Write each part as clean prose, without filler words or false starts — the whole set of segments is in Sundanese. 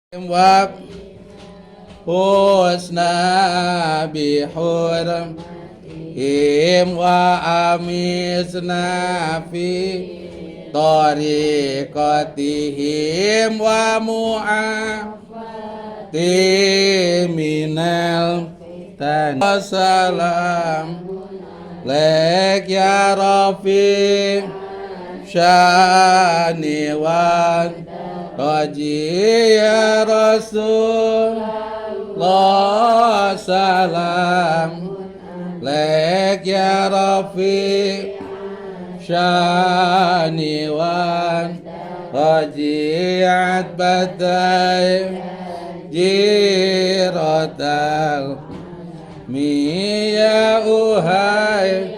wa husna bihur wa amisna fi tariqatihim wa mu'atiminal salam lek ya rafi syani wa Haji ya Rasulullah salam lek ya Rafi syani wan Haji badai jiratal miya uhai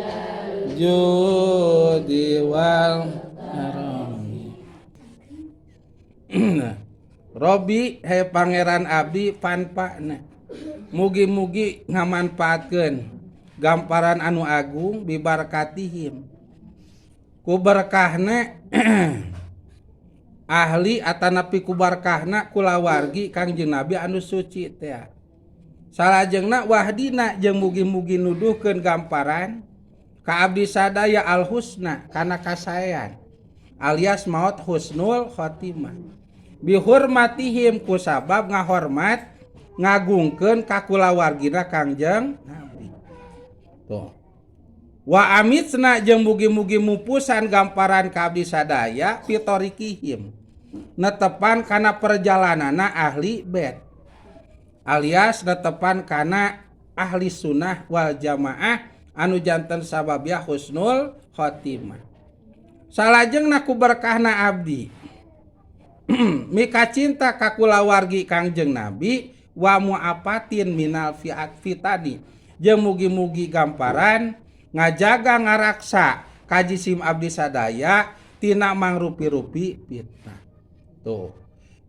judi wal Robi he pangeran abdi panpana mugi-mugi ngamanfaatkeun gamparan anu agung bibarakatihim ku berkahna ahli atanapi ku berkahna kulawargi Kangjeng Nabi anu suci teh salajengna wahdina jeung mugi-mugi nuduhkeun gamparan ka abdi sadaya al husna kana kasaean alias maot husnul khotimah bihurmatihim ku sabab ngahormat ngagungkeun ka kulawargina Kangjeng Nabi. Tuh. Wa amitsna jeung mugi-mugi mupusan gamparan ka abdi sadaya fitorikihim. Netepan kana perjalanana ahli bait. Alias netepan kana ahli sunnah wal jamaah anu janten sababya husnul khotimah. Salajengna ku berkahna abdi mika cinta ka kulawargi Kangjeng Nabi wa muapatin minal fitani jeung mugi-mugi gamparan ngajaga ngaraksa kajisim abdi sadaya tina mangrupi-rupi fitnah. Tuh.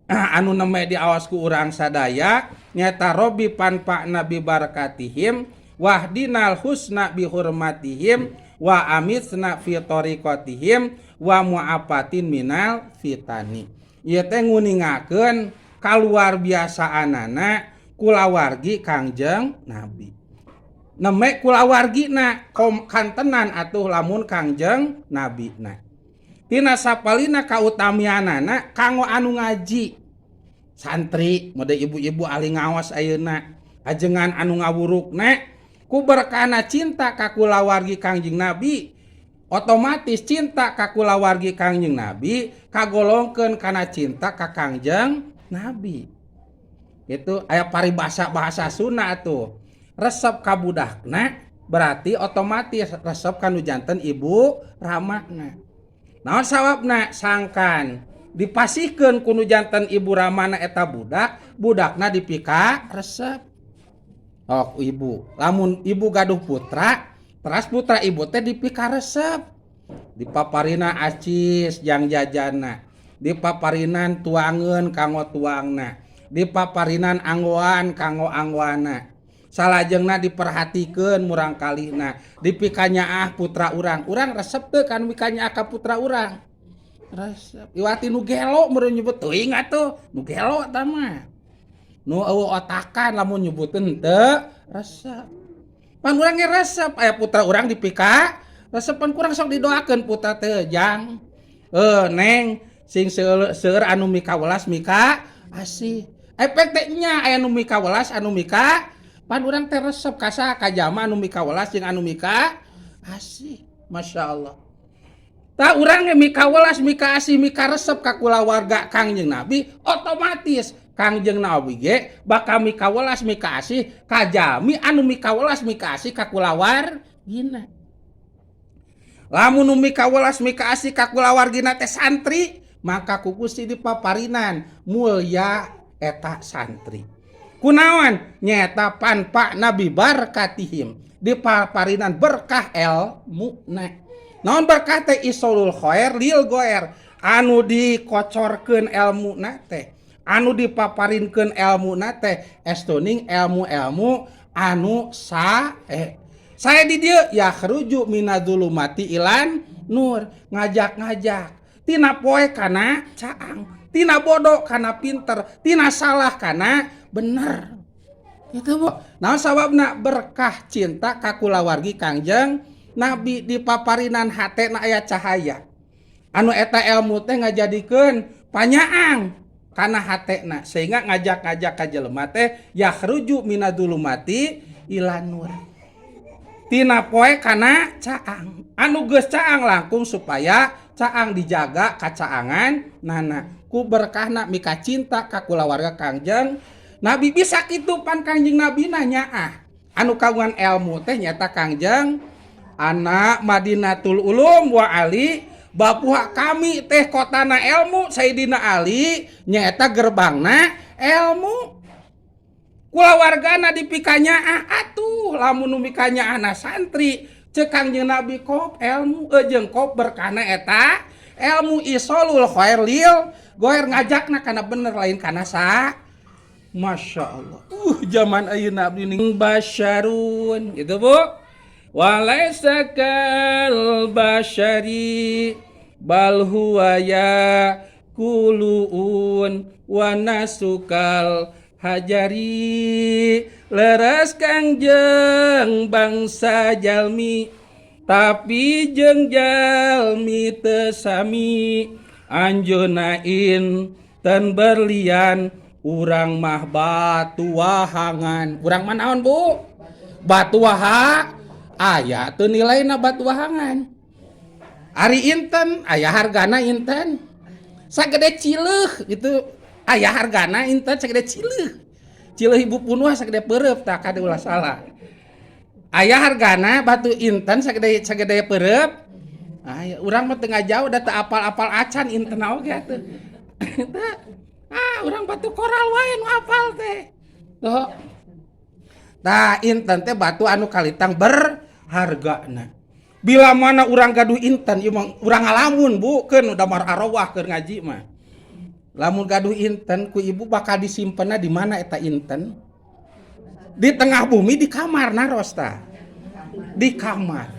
Anu neme diawas ku urang sadaya nyata Robi panpa nabi barakatihim wahdinal husna bihurmatihim wa amitsna fi tariqatihim wa muapatin minal fitani. Ieu teh nguningakeun kaluar biasaanana kulawargi Kangjeng Nabi. Neme kulawargina kantenan atuh lamun Kangjeng Nabina. Tina sapalina kautamianana kanggo anu ngaji. Santri mode ibu-ibu ahli ngawas ayeuna ajengan anu ngawurukna ku berkana cinta ka kulawargi Kangjeng Nabi. Otomatis cinta ka kulawargi Kangjeng Nabi kagolongkeun kana cinta ka Kangjeng Nabi. Itu aya paribasa bahasa Sunda tuh. Resep ka budakna berarti otomatis resep kanu janten ibu ramana. Naon sawabna sangkan dipasihkeun ku nu janten ibu ramana eta budakna dipika resep. Oh ibu, lamun ibu gaduh putra teras putra ibu teh dipika resep dipaparina acis jang jajana dipaparinan tuangeun kanggo tuangna dipaparinan anggoan kanggo anggoana salajengna diperhatikeun murang kalihna dipikanya putra urang resep teu kan mikanya ka putra urang resep iwati nu gelo meureun nyebut teuing atuh nu gelo eta mah nu eueuh otakan lamun nyebutkeun teu resep pan urang ge resep aya putra urang dipika resep pan kurang sok didoakeun putra teh jang neng sing seueur anu mika welas mika asih efek teh nya aya nu mika welas anu mika pan urang teh resep kasa ka jama anu mika welas jeung anu mika asih masyaallah tah urang ge mika welas mika asih mika resep ka kulawarga Kangjeng Nabi otomatis Kangjeng Nabi ge bakal mika welas mika asih ka jami anu mika welas mika asih ka kulawargina. Lamun nu mika welas mika asih ka kulawargina teh santri maka ku Gusti dipaparinan mulya eta santri. Kunaon nyaeta panpa nabi barakatihim dipaparinan berkah ilmuna. Naon berkah teh isolul khair lil goer anu dikocorkeun ilmuna teh anu dipaparinkeun ilmuna teh estoning ilmu-ilmu anu sae saya di dieu ya khruju minadzulumati ilan nur ngajak-ngajak tina poe kana caang tina bodoh kana pinter, tina salah kana bener. Itu Bu. Naon sababna berkah cinta ka kulawargi Kangjeng Nabi di paparinan hatena aya cahaya. Anu eta ilmu teh ngajadikeun panyaang kana hatena sehingga ngajak-ngajak ka jelema teh yakhruju minadulumati ila nur. Tina poe kana caang. Anu geus caang langkung supaya caang dijaga kacaangan nana. Ku berkahna mika cinta ka kulawarga Kangjeng Nabi bisa kitu pan Kangjeng Nabi nanya anu kagungan ilmu teh nyata Kangjeng anak Madinatul Ulum wa Ali bapuha kami teh kotana ilmu Sayyidina Ali nyata gerbangna ilmu kulawargana dipikanya atuh lamun mikanya anak santri ceuk Kangjeng Nabi kop ilmu jeung kop berkana eta ilmu isolul khair lil goer ngajakna kana bener lain kana sa Masya Allah zaman ayeuna abdi ning basyarun gitu Bu walaisa kal basyari bal huwa ya kuluun wa nasukal hajari leres Kangjeng bangsa jalmi tapi jeung jalmi teu sami anjeunain ten berlian urang mah batu wahangan urang mah naon Bu batu waha aya teu nilaina batu wahangan ari inten aya hargana inten sagede cileuh gitu aya hargana inten sagede cileuh ibu punua sagede peureup tah kade ulah salah aya hargana batu inten sagede peureup aya urang mah teu ngajauh da teu apal-apal acan inten oge atuh urang batu koral wae nu apal teh tuh tah inten teh batu anu kalitang berhargana bila mana urang gaduh inten ieu mah urang ngalamun Bu keun damar arwah keur ngaji mah lamun gaduh inten ku ibu bakal disimpenna di mana eta inten di tengah bumi di kamar naros tah di kamar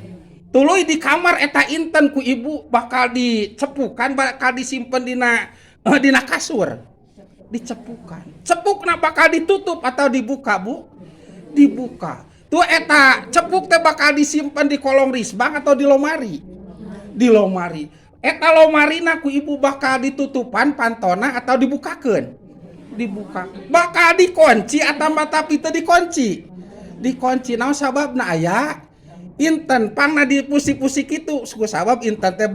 tuluy di kamar eta inten ku ibu bakal dicepukan bakal disimpen dina kasur dicepukan cepukna bakal ditutup atau dibuka Bu dibuka tuh eta cepuk teh bakal disimpan di kolong risbang atau di lemari eta lomarina ku ibu bakal ditutupan pantona atau dibukakeun dibuka bakal dikunci atau tapi teu dikunci naon sababna aya inten pangna dipusi-pusi kitu suku sabab inten teh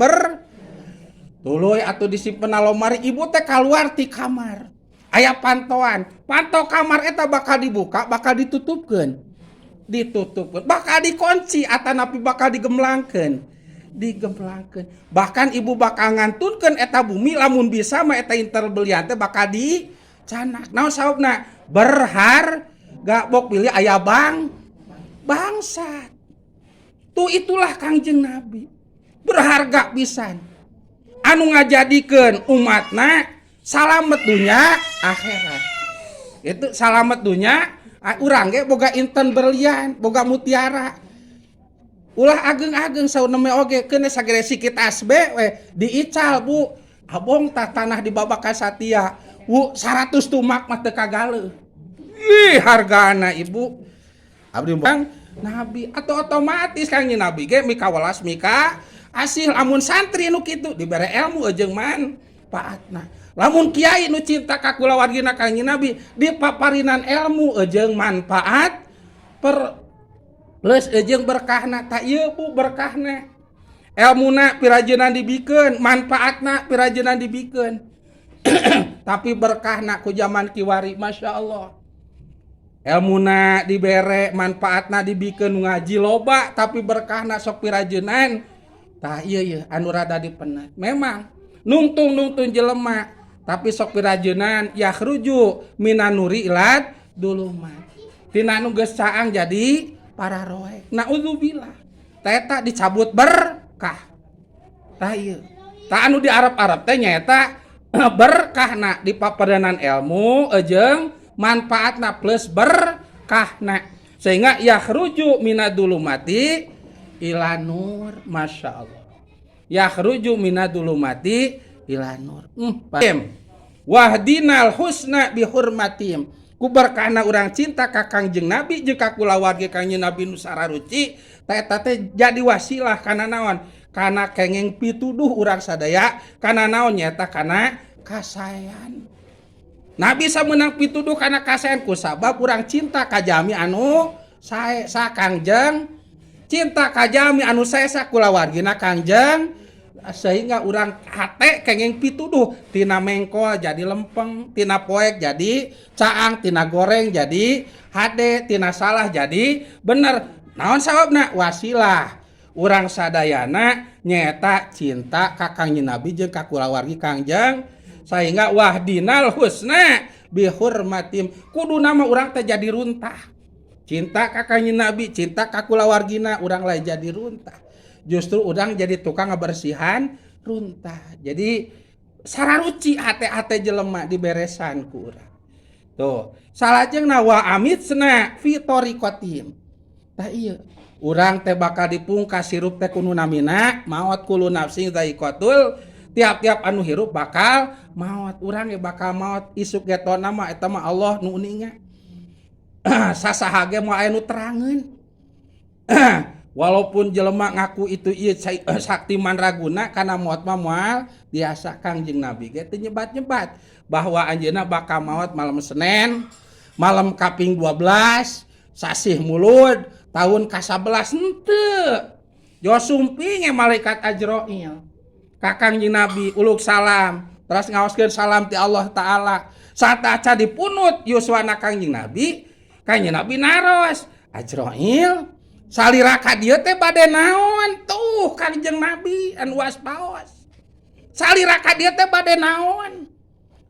tuluy atuh disimpen na lomari ibu teh kaluar ti kamar aya pantoan panto kamar eta bakal dibuka bakal ditutupkeun bakal dikunci atanapi bakal digemblangkeun bahkan ibu bakal ngantunkeun eta bumi lamun bisa mah eta inter belian teh bakal dicanak naon sababna berharga bok pilih aya bangsat tuh itulah Kangjeng Nabi berharga pisan anu ngajadikeun umatna salamet dunya akhirat itu salamet dunya urang ge boga inten berlian boga mutiara ulah ageng-ageng sauneme oge keun sagede sikit asbe we diical Bu abong tah tanah di Babakan Satya Bu 100 tumak mah teu kagaleung ih hargana ibu abdi bang Nabi atau otomatis Kangjeng Nabi ge mika welas mika asil amun santri nu kitu dibere ilmu jeung manfaatna lamun kiai nu cinta ka kulawargina Kangjeng Nabi di paparinan ilmu jeung manfaat plus jeung berkahna ta ieu Bu berkahna ilmuna pirajeunna dibikeun manfaatna pirajeunna dibikeun tapi berkahna ku zaman kiwari masyaallah ilmuna dibere manfaatna dibikeun ngaji loba tapi berkahna sok pirajeunan tah ieu anu rada dipenat memang nungtung jelema tapi sok pirajeunan yakhruju minanuri ilad dulumat tina nu geus caang jadi para roe naudzubillah tah eta dicabut berkah tah ieu tah anu di Arab teh nyaeta berkahna di papadenan ilmu jeung manfaatna plus berkahna sehingga yakhruju minadulumati ila nur masyaallah yakhruju minadulumati ila nur wahdinal husna bihurmatim ku berkahna urang cinta ka Kangjeng Nabi jeung ka kulawarga Kangjeng Nabi nu sararuci eta teh jadi wasilah kana naon kana kenging pituduh urang sadaya kana naon nyaeta kana kasayan. Nabi sameunang pituduh kana kasayan ku sabab urang cinta ka jami anu sae sa Kangjeng, cinta ka jami anu sae sa kulawargina Kangjeng, sehingga urang hate kenging pituduh tina mengkol jadi lempeng, tina poek jadi caang, tina goreng jadi hade, tina salah jadi bener. Naon sababna? Wasilah urang sadayana nyeta cinta ka Kangjeng Nabi jeung ka kulawargi Kangjeng, sehingga wahdinal husna bihurmatim kudu nama urang teh jadi runtah. Cinta ka Kangjeng Nabi, cinta ka kulawargina urang lain jadi runtah. Justru urang jadi tukang ngabersihan runtah. Jadi sararuci hate-hate jelema diberesan ku urang. Tuh, salajengna wa amitsna fi tariqatin. Tah ieu, urang teh bakal dipungkas hirup teh kudu namina maot kullu nafsin dzaiqatul. Tiap-tiap anu hirup bakal maot. Urang ge bakal maot isuk getona mah eta mah Allah nu uninga. Sasaha ge moal aya nu terangeun. Walaupun jelema ngaku itu ieu sakti mandraguna kana maot mah moal biasa Kangjeng Nabi ge teu nyebat-nyebat bahwa anjeunna bakal maot malam Senin, malam kaping 12, sasih mulud, tahun ka-11 henteu. Jo sumping malaikat Ajrail ka Kangjeng Nabi uluk salam, terus ngaoskeun salam ti Allah taala. Saat aca dipunut yuswana Kangjeng Nabi naros, Ajrail salira ka dieu teh bade naon tuh Kangjeng Nabi anu waspaos. Salira ka dieu teh bade naon?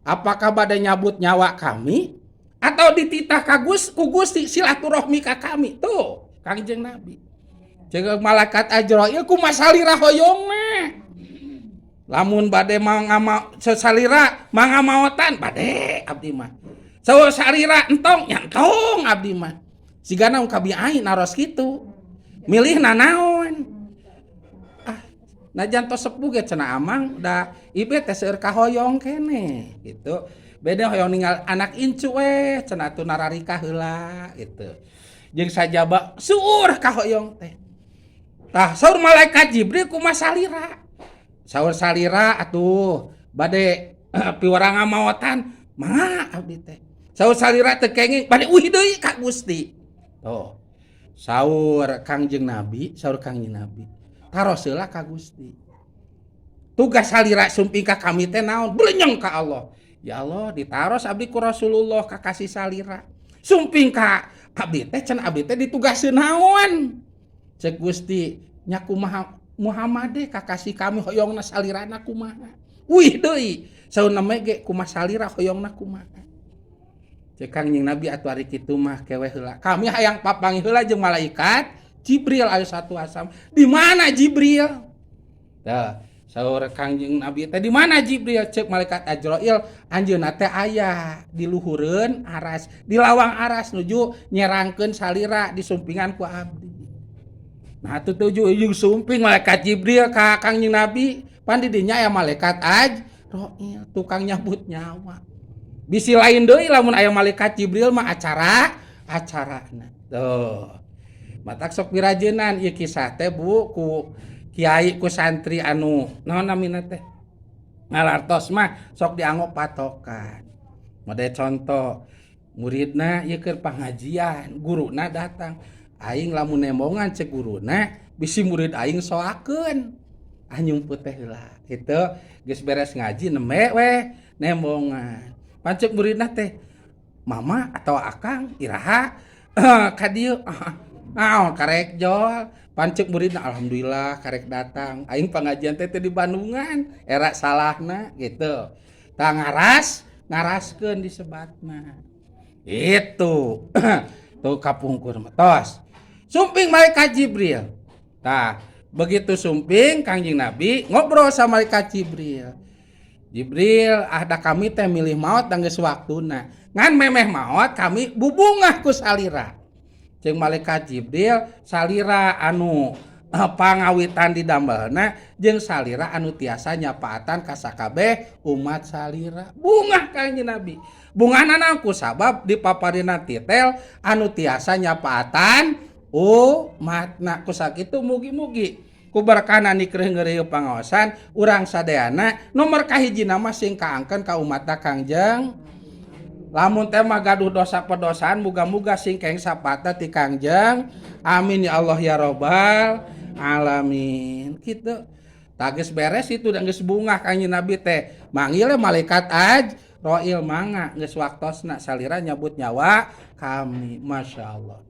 Apakah bade nyabut nyawa kami atau dititah ku Gusti silaturahmi ka kami? Tuh Kangjeng Nabi. Jeung malaikat Ajrail kumaha salira hoyongna? Lamun bade salira mangamaotan bade abdi mah. Saur salira entong nyantong abdi mah. Sigana kabi aing naros kitu. Milih naon? Najan tos sepuh ge cenah amang da ibe teh seueur kahoyong keneh gitu. Beda hoyong ninggal anak incu we cenah atuh nararika heula gitu. Jeung sajaba suur kahoyong teh. Tah saur malaikat Jibril kumaha salira? Saur salira atuh bade piwarang ngamaotan mangga abdi teh. Saur salira teu kenging bade uih deui ka Gusti. Tuh. Saur Kangjeng Nabi, taros heula ka Gusti. Tugas salira sumping ka kami teh naon? Belenyeng ka Allah. Ya Allah, ditaros abdi ku Rasulullah ka kasih salira. Sumping ka abdi teh can abdi teh ditugaskeun naon? Cek Gusti, nya kumaha Muhammad deh ka kasih kami hoyongna salirana kumaha? Wih deui, sauna mege kumaha salira hoyongna kumaha? Cek Kangjeng Nabi atuh ari kitu mah kewe heula. Kami hayang papangi heula jeung malaikat Jibril aya satu asam. Di mana Jibril? Tah, saur Kangjeng Nabi teh di mana Jibril? Cek malaikat Ajrail, anjeunna teh aya di luhureun aras, di lawang aras nuju nyerangkeun salira di sumpingan ku abdi. Nah, atuh tujuh ujung sumping malaikat Jibril ka Kangjeng Nabi, pan di dinya aya malaikat Ajrail, tukang nyabut nyawa. Bisi lain deui lamun aya malaikat Jibril mah acarana. Tuh. Matak sok wirajeunan ieu kisah teh Bu ku kiai ku santri anu naon namina teh? Ngalartos mah sok dianggo patokan. Mode contoh muridna ieu keur pangajian, guruna datang. Aing lamun nembongan cek guruna, bisi murid aing soakeun. Anyumput teh heula. Kitu geus beres ngaji nembe we nembongan. Pancek muridna teh mama atau akang iraha ka dieu naon karek jol. Pancek muridna alhamdulillah karek datang. Aing pangajian teh di Bandungan era salahna gitu. Tah ngaraskeun disebatna. Itu tuh kapungkur tos. Sumping malaikat Jibril. Tah begitu sumping Kangjeng Nabi ngobrol sama malaikat Jibril. Jibril, ada kami teh milih maot dan geus waktuna. Ngan memeh maot kami bubungah ku salira. Jeung malaikat Jibril salira anu pangawitan didamelna jeung salira anu tiasa nyapaatan ka sakabeh umat salira. Bungah Kanjeng Nabi. Bungahna ku sabab dipaparina titel anu tiasa nyapaatan umatna. Ku sakitu mugi-mugi ku berkana nikreuh ngeureuyeuh pangaosan urang sadeana nomor kahiji mah sing kaangkeun ka umatna Kangjeng. Lamun teh mah gaduh dosa pedosaan muga-muga sing keng sapata ti Kangjeng. Amin ya Allah ya Rabbal alamin. Kitu. Tah geus beres itu dan geus bungah Kanjeng Nabi teh manggil malaikat Ajrail mangga geus waktosna salira nyabut nyawa kami. Masyaallah.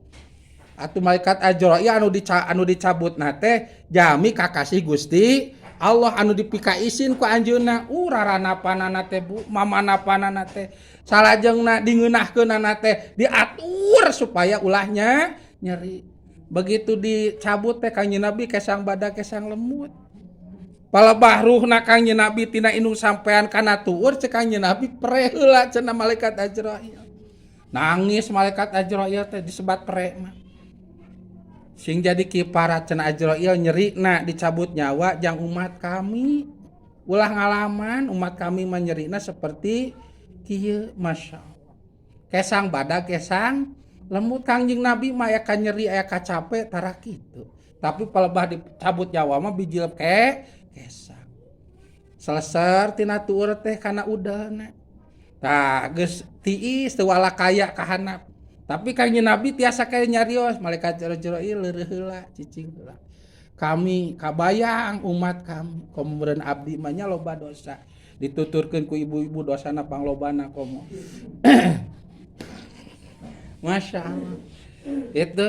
Atuh malaikat Ajrail anu dicabutna teh jami kakasih Gusti Allah anu dipika isin ku anjeunna raranapanana teh Bu mamanapanana teh salajengna dingeunahkeunana teh diatur supaya ulahnya nyeri. Begitu dicabut teh Kanjeng Nabi kesang badak kesang lemut. Palebah ruhna Kanjeng Nabi tina indung sampean kana tuur cek Kanjeng Nabi pre heula cenah malaikat Ajrail. Nangis malaikat Ajrail teh disebat pre mah. Sing jadi kiparat cenah Ajrail nyerina dicabut nyawa jang umat kami. Ulah ngalaman umat kami mah nyerina seperti kieu masyaallah. Kesang badak kesang lemut Kangjeng Nabi mah aya ka nyeri aya ka capek tara kitu. Tapi palebah dicabut nyawa mah bijil kesang. Seleser tina tuur teh kana udeuna. Tah geus tiis teu wala kaya ka handap. Tapi Kanjeng Nabi tiasa kaya nyarios malaikat Ajrail leureun heula cicing heula. Kami kabayang umat kami komoreun abdi mah nya loba dosa. Dituturkeun ku ibu-ibu dosana panglobana komo. Masya Allah. Itu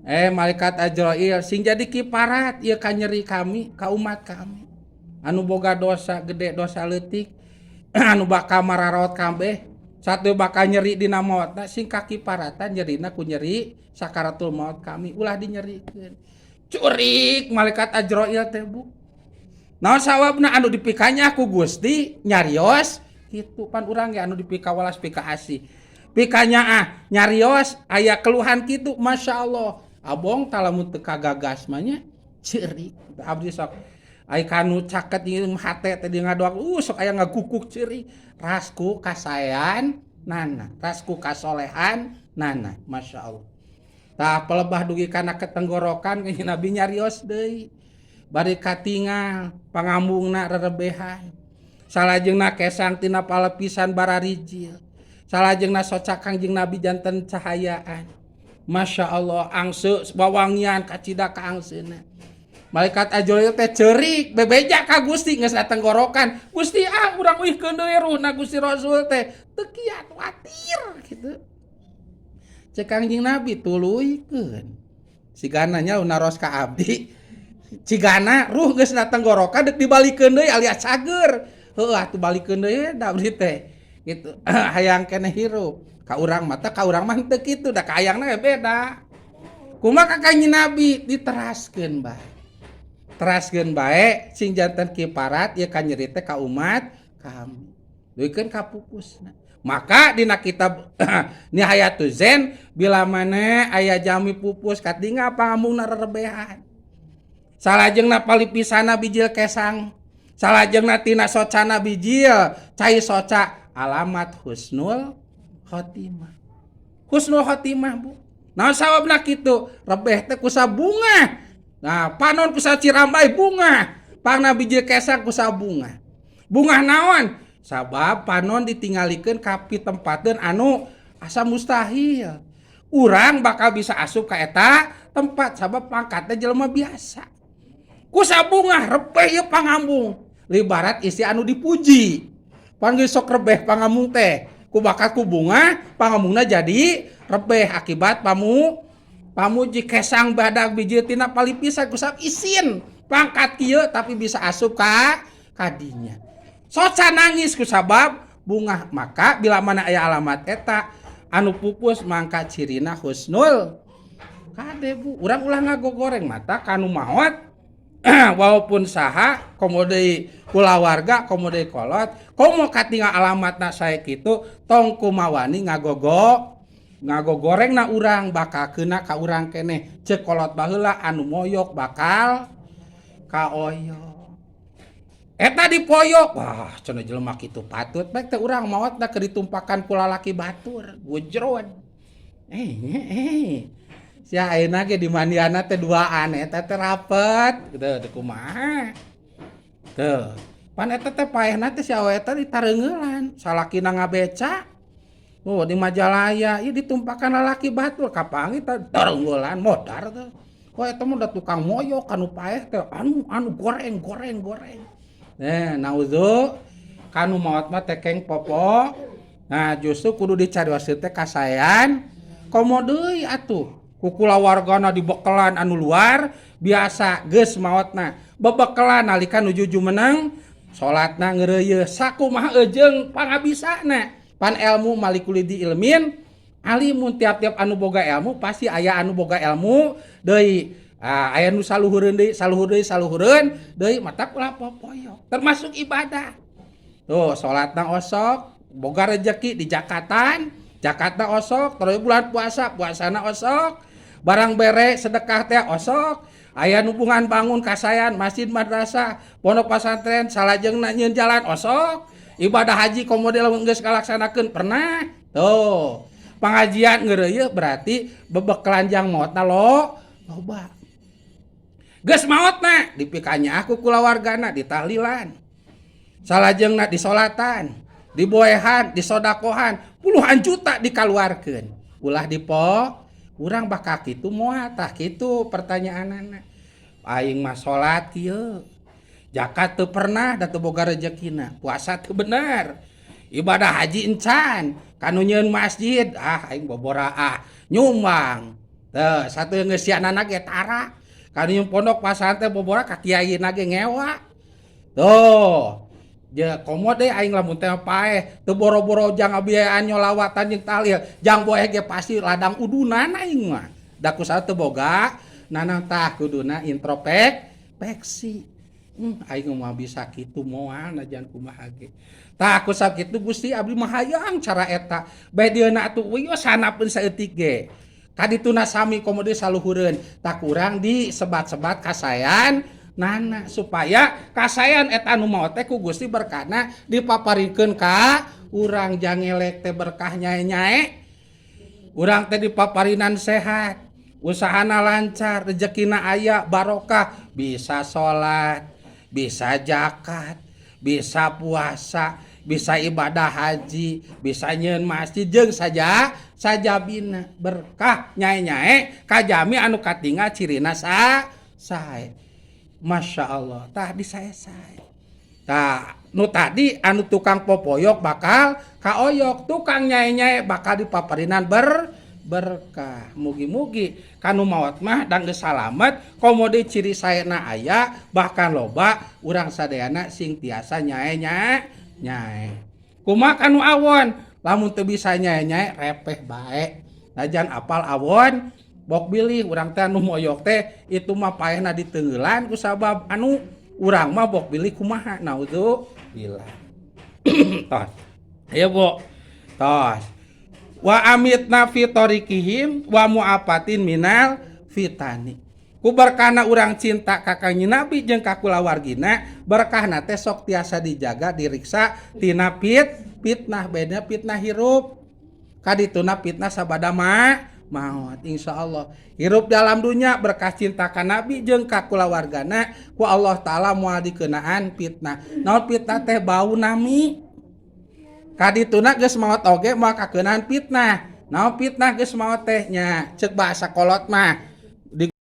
malaikat Ajrail sing jadi kiparat ieu ka nyeri kami ka umat kami. Anu boga dosa gede dosa leutik anu bakal mararaot kabeh. Satu bakal nyeri dina mautna sing kakiparatan nyerina ku nyeri sakaratul maut kami ulah dinyerikeun. Curik malaikat Ajrail teh Bu. Naon sawabna anu dipikanya ku Gusti nyarios kitu pan urang ge anu dipika walas pika asih. Pikanya nyarios aya keluhan kitu masyaallah. Abong talamun teu kagagas mah nya ceurik. Abdi sok ai kanu caket ieu hate teh di ngadoak sok aya ngagukuk ceurik. Rasku kasayan nana, rasku kasolehan nana, masyaallah. Tah pelebah dugi kana ketenggorokan Kanjeng Nabi nyarios deui. Bari katingal pangambungna rerebehan. Salajengna kesang tina palepisan bararijil. Salajengna soca Kanjeng Nabi janten cahayaan. Masyaallah angse bawangian kacida ka angseuna. Malaikat Ajrail teh ceurik bebeja ka Gusti geus tenggorokan. Gusti urang uihkeun deui ruhna Gusti Rasul teh teu kiat watir kitu. Cek Kanjeng Nabi tuluikeun. Sigana nya naros ka abdi. Cigana ruh geus tenggorokan deuk dibalikeun deui alias cager. Heuh atuh balikeun deui da abdi teh. Gitu. Hayang keneh hirup. Ka urang mata ka urang mah teu kitu da ka hayangna beda. Kumaha ka Kanjeng Nabi diteraskeun bae. Teraskeun bae sing janten kiparat ieu ka nyeri teh ka umat kami. Duikeun ka pupusna. Maka dina kitab Nihayatul Zen bila maneh aya jami pupus katingal pangambungna rerebehan. Salajengna palipisana bijil kesang. Salajengna tina socana bijil cai soca alamat husnul khotimah. Husnul khotimah Bu. Naon sawabna kitu? Rebeh teh ku sabunga. Nah, panon ku sacirambai bunga. Pangna bijil kesang ku sabunga. Bunga naon? Sabab panon ditinggalikeun ka tempat anu asa mustahil. Urang bakal bisa asup ka eta tempat sabab pangkatna jelema biasa. Ku sabunga rebeh ieu pangambung. Libarat istri anu dipuji. Pan geus sok rebeh pangambung teh. Ku bakat ku bunga, pangambungna jadi rebeh akibat pamuji kesang badak bijil tina palipisan ku sab isin pangkat kieu tapi bisa asup ka kadinya. Soca nangis ku sabab bunga maka bila mana aya alamat eta anu pupus mangka cirina husnul kade Bu. Urang ulah ngagogoreng mata kanu maot walaupun saha komo deui kulawarga komo deui kolot komo katingal alamatna sae kitu tong kumawani ngagogo ngago goreng na urang bakal kena ka urang keneh ceuk kolot baheula anu moyok bakal kaoyok eta dipoyok wah cenah jelema kitu patut baik teh urang maot da keur ditumpakan ku lalaki batur gujrod sia ayeuna ge di mandiana teh duaan eta teh rapet teu kumaha teu pan eta teh paehna teh si awe eta ditareungeulan salakina ngabeca oh di Majalaya ieu ditumpakan lalaki batur kapangi teh tareungeulan modar teh oh eta mah da tukang moyok anu paeh teh anu goreng nauzu kanu maot mah teh keng popo nah justru kudu dicarioskeun teh kasayan komo deui atuh ku kulawargana dibekelan anu luar biasa geus maotna bebekelan nalika nuju jumeneng salatna ngeureuyeuh sakumaha ejeung pangabisana pan ilmu malikulidi ilmin alimun tiap-tiap anu boga ilmu pasti aya anu boga ilmu deui aya nu saluhureun deui mata ulah popoyok termasuk ibadah tuh salatna osok boga rezeki di Jakatna osok terus bulan puasana osok barang bere sedekah teh osok aya hubungan bangun kasayan masjid madrasah pondok pesantren salajengna nyieun jalan osok ibadah haji komodel geus kalaksanakeun pernah tuh pengajian ngeureuyeuh berarti bebekelanjang maotna loba geus maotna dipikanya aku kulawargana ditahlilan salajengna disolatan diboehan disodakohan puluhan juta dikaluarkeun ulah dipo urang bakal kitu moal tah kitu pertanyaanana aing mah salat kieu zakat teu pernah da teu boga rezekina puasa teu bener ibadah haji encan kanu nyieun masjid aing bobora nyumbang teu sateung geus sianana ge tara kanu nyieun pondok pesantren bobora ka kiayina ge ngewa tuh ya komo deh aing lamun teh paeh teu boro-boro jang abiayaan nyolawatan jeung tahlil jang boeh ge pasti ladang udunan aing mah da kusaha teu boga nanang tah kuduna introspeksi aing mah bisa kitu moal najan kumaha ge tah kusaha kitu Gusti abdi mah hayang cara eta bae dieuna atuh wios hanapeun saeutik ge kadituna sami komo deui saluhureun tak kurang disebat-sebat kasayan nana supaya kasayan eta anu maot teh ku Gusti berkahna dipaparikeun ka urang jangelek teh berkah nyae-nyae urang teh dipaparinan sehat usahana lancar rezekina aya barokah bisa salat bisa zakat bisa puasa bisa ibadah haji bisa nyieun masjid jeung sajabina berkah nyae-nyae kajami anu katingal cirina sae Masya Allah, tah disae-sae. Tah, nu tadi anu tukang popoyok bakal kaoyok, tukang nyae-nyae bakal dipaparinan berkah. Mugi-mugi kanu maot mah dan geus salamet, komode ciri saena aya, bahkan loba urang sadayana sing tiasa nyae. Kumaha kanu awon, lamun teu bisa nyae-nyae repeh bae. Najan apal awon bok bilih urang teh anu moyok teh itu mah paehna diteungeulan ku sabab anu urang mah bok bilih kumaha naudzubillah tos aya bo tos wa amitna fi tariqihim wa mu'afatin minal fitani ku berkahna urang cinta ka kanjeng Nabi jeung ka kulawargina berkahna teh sok tiasa dijaga diriksa tina fitnah beda fitnah hirup kadituna fitnah sabada maut insyaallah hirup dalam dunia berkah cinta ka Nabi jeung ka kulawargana ku Allah taala moal dikeunaan fitnah naon fitnah teh bau nami kadituna geus maot oge moal kakeunaan fitnah naon fitnah geus maot teh nya ceuk bahasa kolot mah